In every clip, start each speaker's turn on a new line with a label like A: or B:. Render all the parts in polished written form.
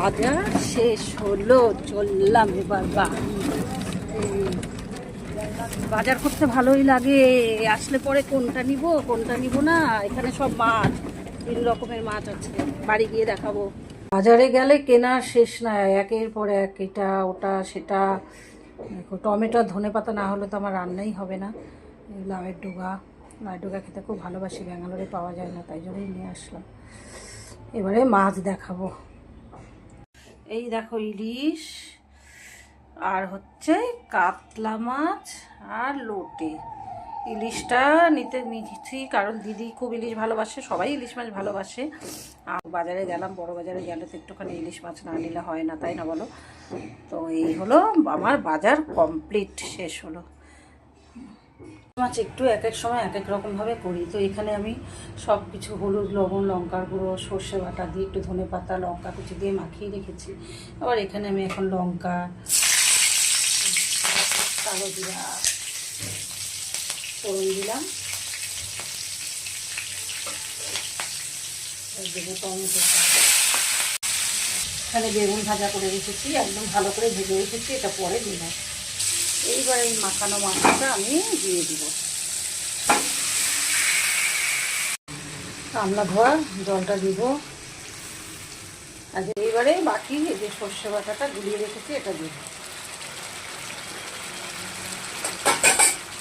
A: বাজার শেষ হলো, চললাম এবার বাজার করতে ভালোই লাগে। আসলে পরে কোনটা নিব না, এখানে সব মাছ, 3 রকমের মাছ আছে, বাড়ি গিয়ে দেখাবো। বাজারে গেলে কেনার শেষ নাই, একের পর এক, এটা ওটা সেটা। দেখো টমেটো ধনেপাতা না হলে তো আমার রান্নাই হবে না। লাউয়ের ডোগা খেতে খুব ভালোবাসি, ব্যাঙ্গালোরে পাওয়া যায় না, তাই জন্যই নিয়ে আসলাম। এবারে মাছ দেখাবো। এই দেখো ইলিশ, আর হচ্ছে কাতলা মাছ আর লোটে। ইলিশটা নিচ্ছি কারণ দিদি খুব ইলিশ ভালোবাসে, সবাই ইলিশ মাছ ভালোবাসে। আর বাজারে গেলাম, বড় বাজারে গেলে তো একটুখানি ইলিশ মাছ না নিলে হয় না, তাই না বলো? তো এই হলো আমার বাজার কমপ্লিট, শেষ হলো। মাছ একটু এক এক সময় এক এক রকমভাবে করি। তো এখানে আমি সব কিছু হলুদ, লবণ, লঙ্কার গুঁড়ো, সর্ষে বাটা দিয়ে একটু ধনেপাতা, লঙ্কা কুচি দিয়ে মাখিয়ে রেখেছি। আবার এখানে আমি এখন লঙ্কা, কালো জিরা ফোড়ন দিলাম, দেবো টমেটো। এখানে বেগুন ভাজা করে রেখেছি, একদম ভালো করে ভেজে রেখেছি, এটা পরে দিলাম। এইবার এই মাখানো মাছটা আমি দিয়ে দিব। গামলা ধোয়া জলটা দিব। আর এইবারে বাকি এই যে সর্ষে বাটাটা গুলিয়ে রেখেছি এটা দিব,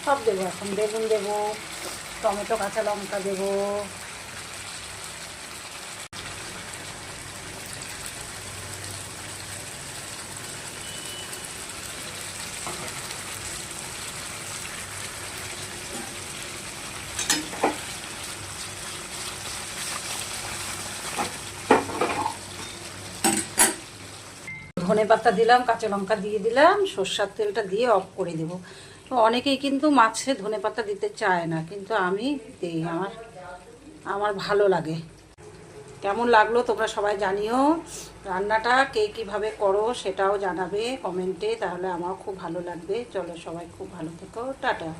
A: সব দেবো। এখন বেগুন দেবো, টমেটো, কাঁচা লঙ্কা দেবো। ধনেপাতা দিলাম, কাঁচা লঙ্কা দিয়ে দিলাম, সর্ষের তেলটা দিয়ে অফ করে দেব। তো অনেকেই কিন্তু মাছে ধনেপাতা দিতে চায় না, কিন্তু আমি দিই, আমার ভালো লাগে। কেমন লাগলো তোমরা সবাই জানিও। রান্নাটা কে কীভাবে করো সেটাও জানাবে কমেন্টে, তাহলে আমারও খুব ভালো লাগবে। চলো সবাই খুব ভালো থেকো, টাটা।